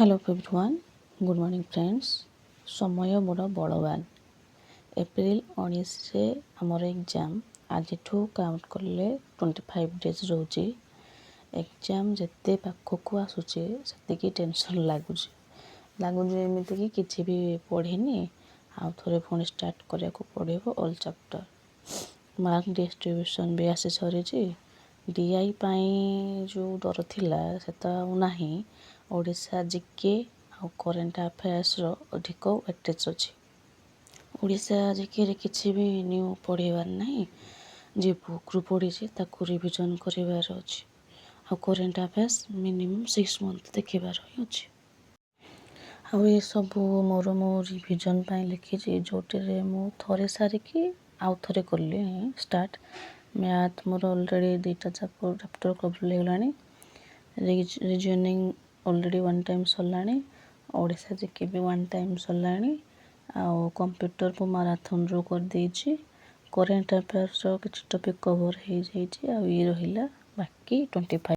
Hello everyone, good morning friends. समय बड़ बलवान। एप्रिल 19 आमर एग्जाम आज काउंट कले 25 डेज रोचे। एग्जाम जिते पाखक आसूचे से टेंशन लगुच एमती कि किसी भी पढ़ीनी आउ थे पुणी स्टार्ट करा पड़ो ऑल चैप्टर। मार्क डिस्ट्रीब्यूशन भी आसी सरी। डीआई जो डर थिला से ना। ओडिशा जीके आ करेन्ट अफेयर्स अधिक वेटेज अच्छी। ओडिशा जीके रे किसी भी न्यू पढ़ार ना, जी बुक रू पढ़ी रिविजन करार अच्छी। आ करेन्ट अफेयर्स मिनिमम 6 मंथ देखार अच्छी। ये सब मोर मो रिविजन लिखी जोटे मु थे सारिकी आउ थे कली स्टार्ट। मैथ मोर ऑलरेडी 2टा चैप्टर कम्प्लीट होगलानी। रीजनिंग ऑलरेडी 1 टाइम सरलानी। ओडिशा जीके भी 1 टाइम सरलानी। आउ कंप्यूटर को माराथन रो कर देछि। करेंट अफेयर्स किछि टॉपिक कवर हो जाइछि। आ ये रहिला बाकी 25।